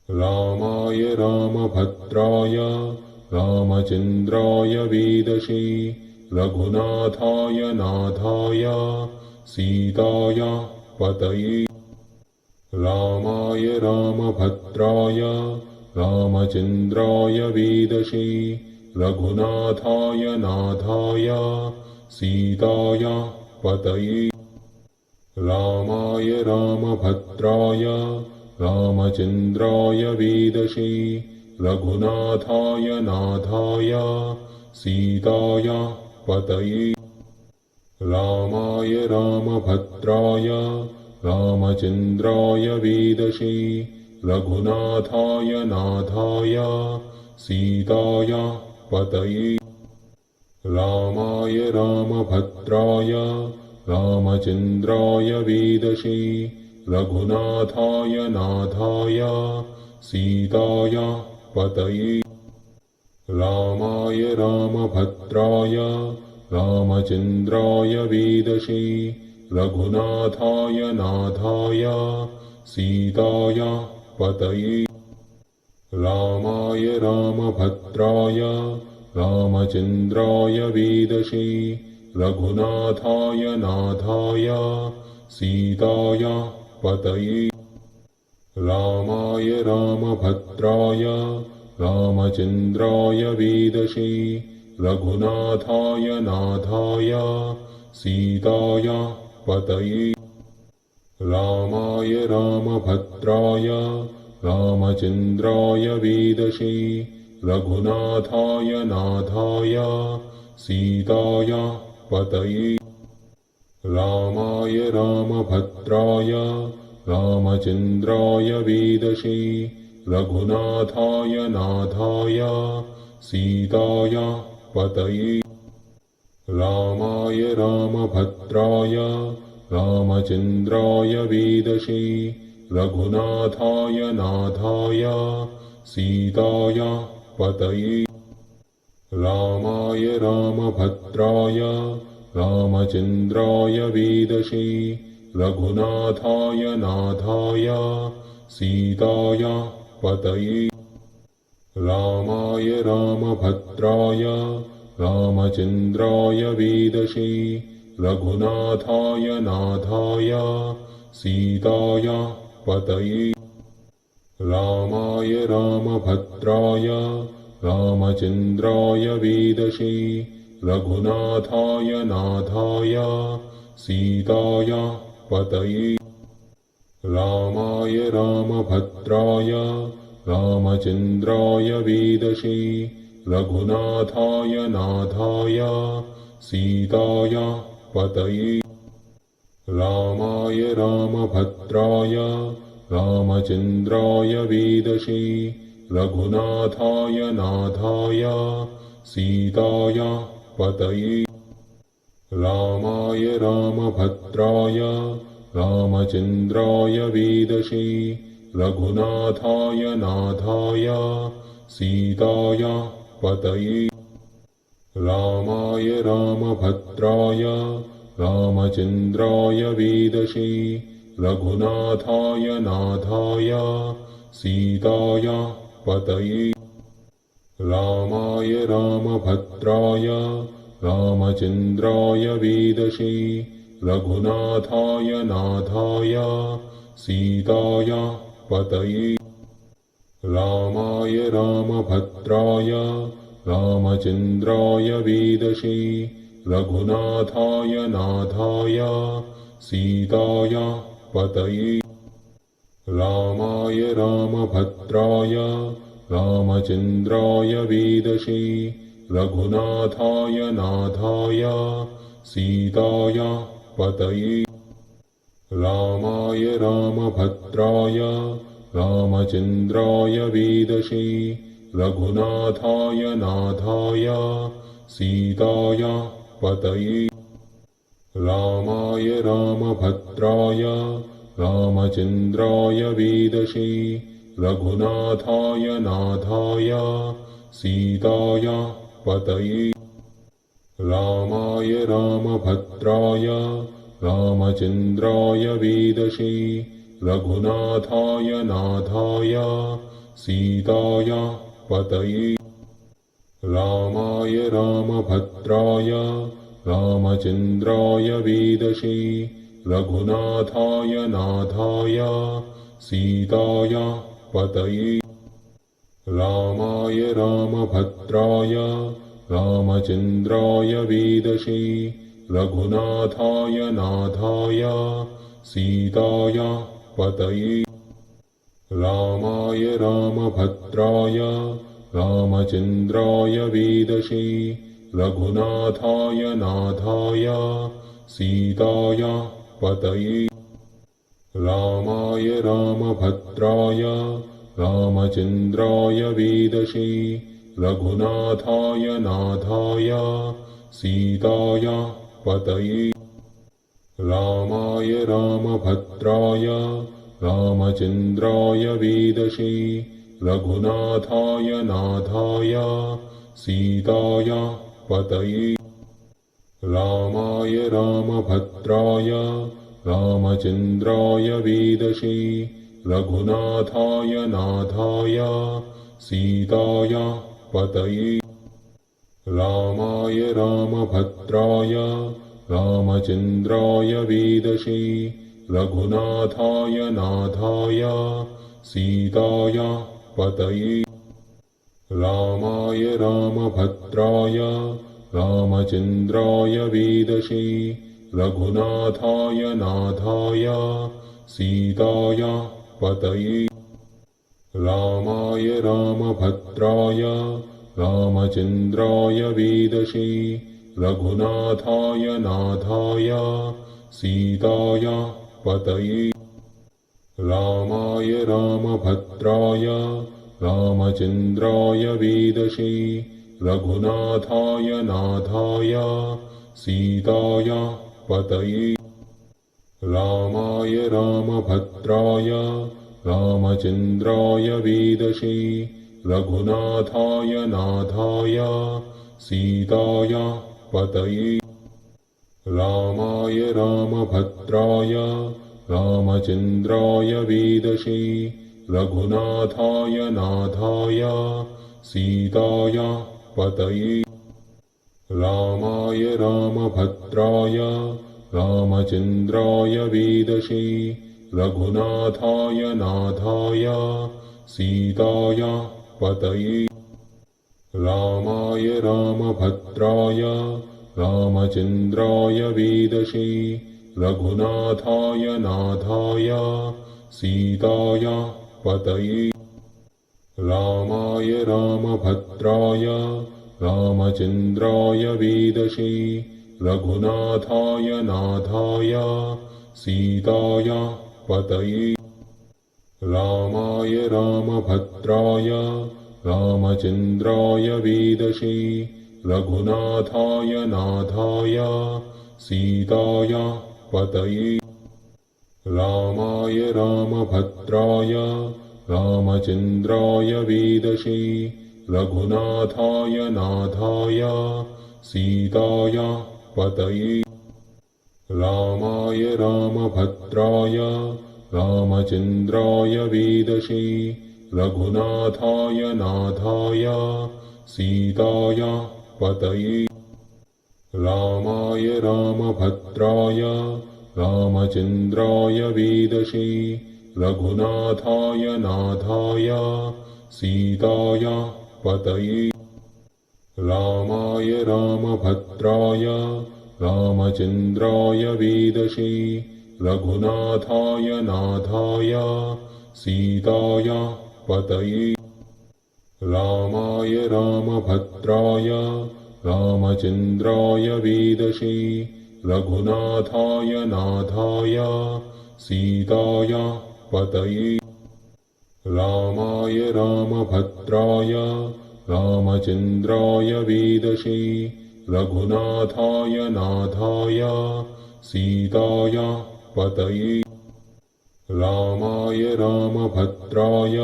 रामाय रामभद्राय रामचन्द्राय वेदसे रघुनाथाय नाथाय सीताया पतये। रामाय रामभद्राय रामचन्द्राय वेदसे रघुनाथाय नाथाय सीताया पतये। रामाय रामभद्राय रामचन्द्राय वेदसे रघुनाथाय नाथाय सीताया पतये। रामाय रामभद्राय रामचन्द्राय वेदसे रघुनाथाय नाथाय सीताया पतये। रामाय रामभद्राय रामचन्द्राय वेदसे रघुनाथाय नाथाय सीताया पतये। रामाय रामभद्राय रामचन्द्राय वेदसे रघुनाथाय नाथाय सीताया पतये। रामाय रामभद्राय रामचन्द्राय वेदसे रघुनाथाय नाथाय सीताया पतये। रामाय रामभद्राय रामचन्द्राय वेदसे रघुनाथाय नाथाय सीताया पतये। रामाय रामभद्राय रामचन्द्राय वेदसे रघुनाथाय नाथाय सीताया पतये। रामाय रामभद्राय रामचन्द्राय वेदसे रघुनाथाय नाथाय सीताया पतये। रामाय रामभद्राय रामचन्द्राय वेदसे रघुनाथाय नाथाय सीताया पतये। रामाय रामभद्राय रामचन्द्राय वेदसे रघुनाथाय नाथाय सीताया पतये। रामाय रामभद्राय रामचन्द्राय वेदसे रघुनाथाय नाथाय सीताया पतये। रामाय रामभद्राय रामचन्द्राय वेदसे रघुनाथाय नाथाय सीताया पतये। रामाय रामभद्राय रामचन्द्राय वेदसे रघुनाथाय नाथाय सीताया पतये। रामाय रामभद्राय रामचन्द्राय वेदसे रघुनाथाय नाथाय सीताया पतये। रामाय रामभद्राय रामचन्द्राय वेदसे रघुनाथाय नाथाय सीताया पतये। रामाय रामभद्राय रामचन्द्राय वेदसे रघुनाथाय नाथाय सीताया पतये। रामाय रामभद्राय रामचन्द्राय वेदसे रघुनाथाय नाथाय सीताया पतये। रामाय रामभद्राय रामचन्द्राय वेदसे रघुनाथाय नाथाय सीताया पतये। रामाय रामभद्राय रामचन्द्राय वेदसे रघुनाथाय नाथाय सीताया पतये। रामाय रामभद्राय रामचन्द्राय वेदसे रघुनाथाय नाथाय सीताया पतये। रामाय रामभद्राय रामचन्द्राय वेदसे रघुनाथाय नाथाय सीताया पतये। रामाय रामभद्राय रामचन्द्राय वेदसे रघुनाथाय नाथाय सीताय पतये रामाय रामभद्राय रामचन्द्राय वेदसे रघुनाथाय नाथाय सीताय पतये रामाय रामभद्राय रामचन्द्राय वेदसे रघुनाथाय नाथाय सीताय पतये रामाय रामभद्राय रामचन्द्राय वेदसे रघुनाथाय नाथाय सीताय पतये रामाय रामभद्राय रामचन्द्राय वेदसे रघुनाथाय नाथाय सीताय पतये रामाय रामभद्राय रामचन्द्राय वेदसे रघुनाथाय नाथाय सीताय पतये रामाय रामभद्राय रामचन्द्राय वेदसे रघुनाथाय नाथाय सीताय पतये रामाय रामभद्राय रामचन्द्राय वेदसे रघुनाथाय नाथाय सीताय पतये रामाय रामभद्राय रामचन्द्राय वेदसे रघुनाथाय नाथाय सीताय पतये रामाय रामभद्राय रामचन्द्राय वेदसे रघुनाथाय नाथाय सीताय पतये रामाय रामभद्राय रामचन्द्राय वेदसे रघुनाथाय नाथाय सीताय पतये रामाय रामभद्राय रामचन्द्राय वेदसे रघुनाथाय नाथाय सीताय पतये रामाय रामभद्राय रामचन्द्राय वेदसे रघुनाथाय नाथाय सीताय पतये रामाय रामभद्राय रामचन्द्राय वेदसे रघुनाथाय नाथाय सीताय पतये रामाय रामभद्राय रामचन्द्राय वेदसे रघुनाथाय नाथाय सीताय पतये रामाय रामभद्राय रामचन्द्राय वेदसे रघुनाथाय नाथाय सीताय पतये रामाय रामभद्राय रामचन्द्राय वेदसे रघुनाथाय नाथाय सीताय पतये रामाय रामभद्राय रामचन्द्राय वेदसे रघुनाथाय नाथाय सीताय पतये रामाय रामभद्राय रामचन्द्राय वेदसे रघुनाथाय नाथाय सीताय पतये रामाय रामभद्राय रामचन्द्राय वेदसे रघुनाथाय नाथाय सीताय पतये रामाय रामभद्राय रामचन्द्राय वेदसे रघुनाथाय नाथाय सीताय पतये रामाय रामभद्राय रामचन्द्राय वेदसे रघुनाथाय नाथाय सीताय पतये रामाय रामभद्राय रामचन्द्राय वेदसे रघुनाथाय नाथाय सीताय पतये रामाय रामभद्राय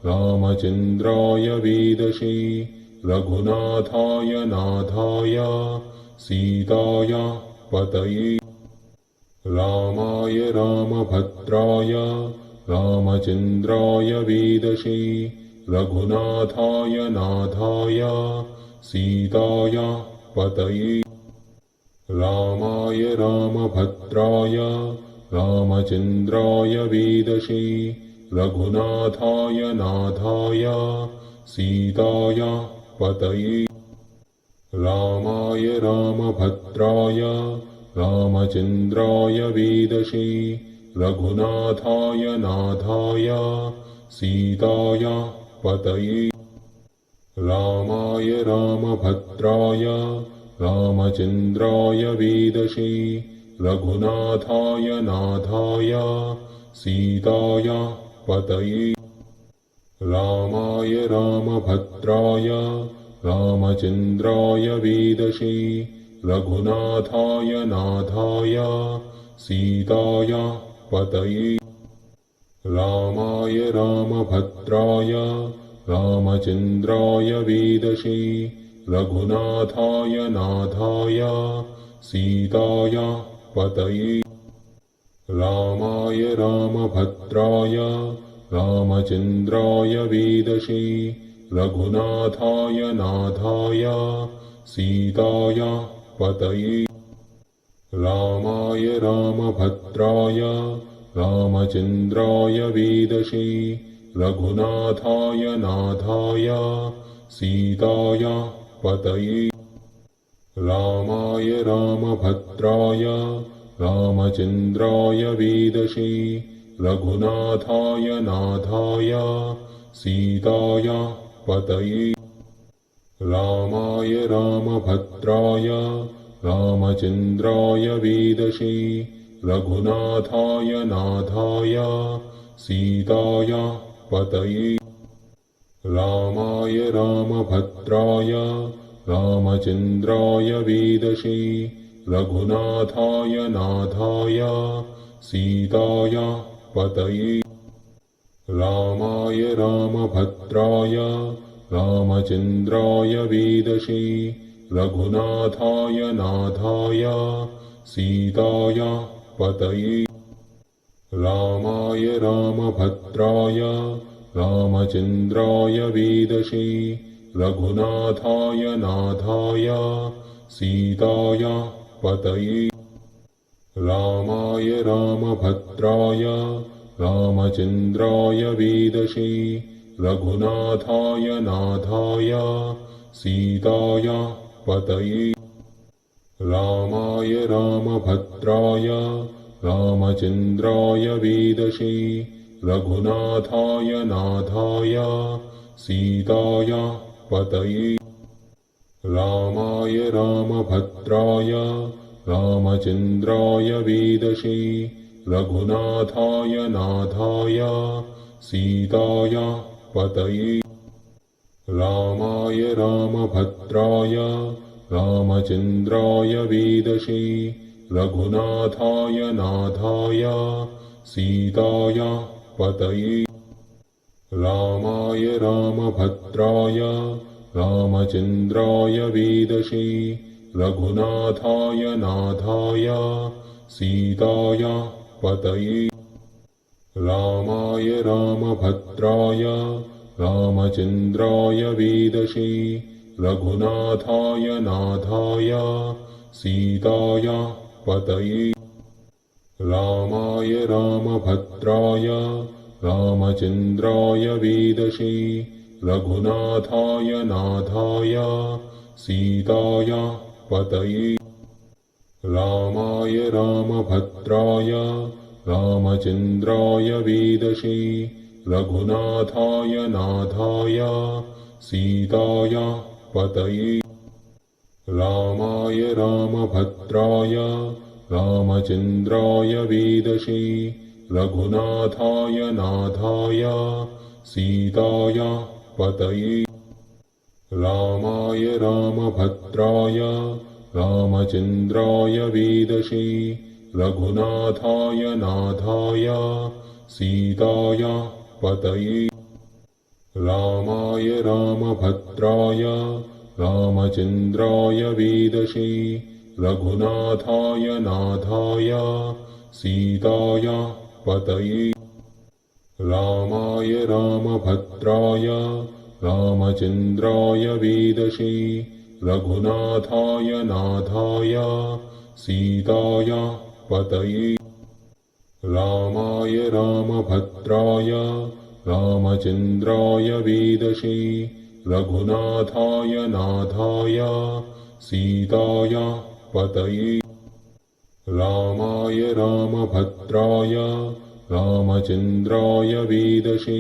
रामचन्द्राय वेदसे रघुनाथाय नाथाय सीताय पतये रामाय रामभद्राय रामचन्द्राय वेदसे रघुनाथाय नाथाय सीताय पतये रामाय रामभद्राय रामचन्द्राय वेदसे रघुनाथाय नाथाय सीताय पतये रामाय रामभद्राय रामचन्द्राय वेदसे रघुनाथाय नाथाय सीताय पतये रामाय रामभद्राय रामचन्द्राय वेदसे रघुनाथाय नाथाय सीताय पतये रामाय रामभद्राय रामचन्द्राय वेदसे रघुनाथाय नाथाय सीताय पतये रामाय रामभद्राय रामचन्द्राय वेदसे रघुनाथाय नाथाय सीताय पतये रामाय रामभद्राय रामचन्द्राय वेदसे रघुनाथाय नाथाय सीताय पतये रामाय रामभद्राय रामचन्द्राय वेदसे रघुनाथाय नाथाय सीताय पतये रामाय रामभद्राय रामचन्द्राय वेदसे रघुनाथाय नाथाय सीताय पतये रामाय रामभद्राय रामचन्द्राय वेदसे रघुनाथाय नाथाय सीताय पतये रामाय रामभद्राय रामचन्द्राय वेदसे रघुनाथाय नाथाय सीताय पतये रामाय रामभद्राय रामचन्द्राय वेदसे रघुनाथाय नाथाय सीताय पतये रामाय रामभद्राय रामचन्द्राय वेदसे रघुनाथाय नाथाय सीताय पतये रामाय रामभद्राय रामचन्द्राय वेदसे रघुनाथाय नाथाय सीताय पतये रामाय रामभद्राय रामचन्द्राय वेदसे रघुनाथाय नाथाय सीताय पतये रामाय रामभद्राय रामचन्द्राय वेदसे रघुनाथाय नाथाय सीताय पतये रामाय रामभद्राय रामचन्द्राय वेदसे रघुनाथाय नाथाय सीताय पतये रामाय रामभद्राय रामचन्द्राय वेदसे रघुनाथाय नाथाय सीताय पतये रामाय रामभद्राय रामचन्द्राय वेदसे रघुनाथाय नाथाय सीताय पतये रामाय रामभद्राय रामचन्द्राय वेदसे रघुनाथाय नाथाय सीताय पतये रामाय रामभद्राय रामचन्द्राय वेदसे रघुनाथाय नाथाय सीताय पतये रामाय रामभद्राय रामचन्द्राय वेदसे रघुनाथाय नाथाय सीताय पतये रामाय रामभद्राय रामचन्द्राय वेदसे रघुनाथाय नाथाय सीताय पतये रामाय रामभद्राय रामचन्द्राय वेदसे रघुनाथाय नाथाय सीताया पतये रामाय रामभद्राय रामचन्द्राय वेदसे रघुनाथाय नाथाय सीताया पतये रामाय रामभद्राय रामचन्द्राय वेदसे रघुनाथाय नाथाय सीताया पतये रामाय रामभद्राय रामचन्द्राय वेदसे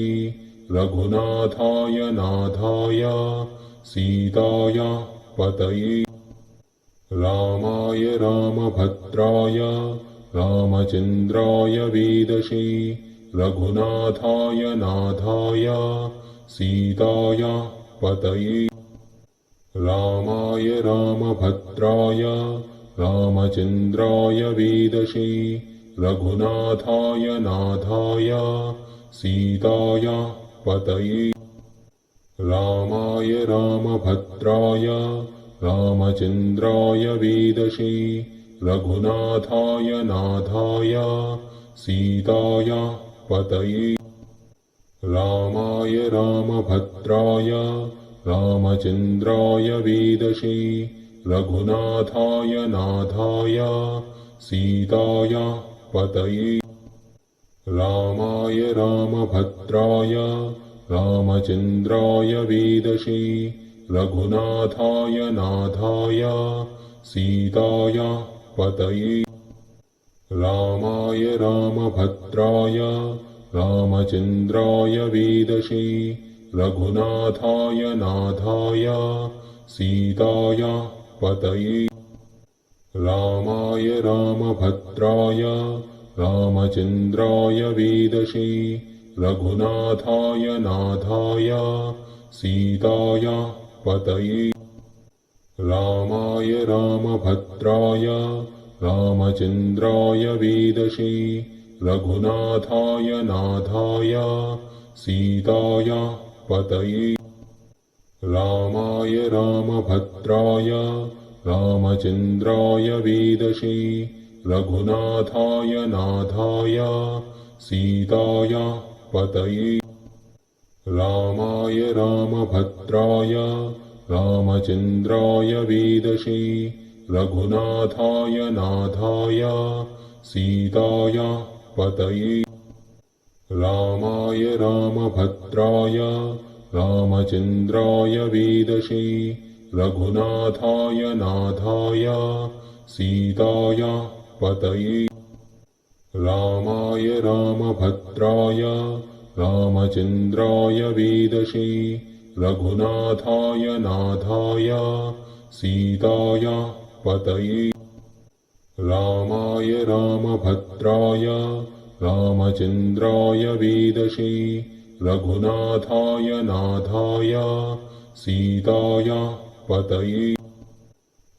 रघुनाथाय नाथाय सीताया पतये रामाय रामभद्राय रामचन्द्राय वेदसे रघुनाथाय नाथाय सीताया पतये रामाय रामभद्राय रामचन्द्राय वेदसे रघुनाथाय नाथाय सीताया पतये रामाय रामभद्राय रामचन्द्राय वेदसे रघुनाथाय नाथाय सीताया पतये रामाय रामभद्राय रामचन्द्राय वेदसे रघुनाथाय नाथाय सीताया पतये रामाय रामभद्राय रामचन्द्राय वेदसे रघुनाथाय नाथाय सीताया पतये रामाय रामभद्राय रामचन्द्राय वेदसे रघुनाथाय नाथाय सीताया पतये रामाय रामभद्राय रामचन्द्राय वेदसे रघुनाथाय नाथाय सीताया पतये रामाय रामभद्राय रामचन्द्राय वेदसे रघुनाथाय नाथाय सीताया पतये रामाय रामभद्राय रामचन्द्राय वेदसे रघुनाथाय नाथाय सीताया पतये रामाय रामभद्राय रामचन्द्राय वेदसे रघुनाथाय नाथाय सीताया पतये रामाय रामभद्राय रामचन्द्राय वेदसे रघुनाथाय नाथाय सीताया पतये रामाय रामभद्राय रामचन्द्राय वेदसे रघुनाथाय नाथाय सीताया पतये रामाय रामभद्राय रामचन्द्राय वेदसे रघुनाथाय नाथाय सीताया पतये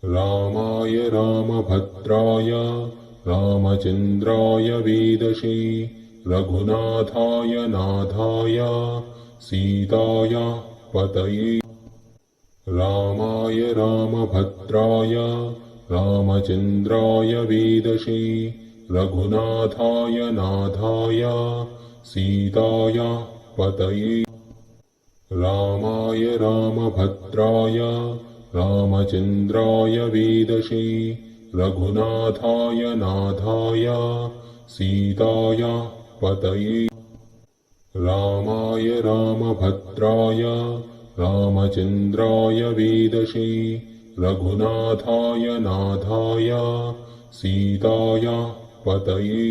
रामाय रामभद्राय रामचन्द्राय वेदसे रघुनाथाय नाथाय सीताया पतये रामाय रामभद्राय रामचन्द्राय वेदसे रघुनाथाय नाथाय सीताया पतये रामाय रामभद्राय रामचन्द्राय वेदसे रघुनाथाय नाथाय सीताया पतये रामाय रामभद्राय रामचन्द्राय वेदसे रघुनाथाय नाथाय सीताया पतये।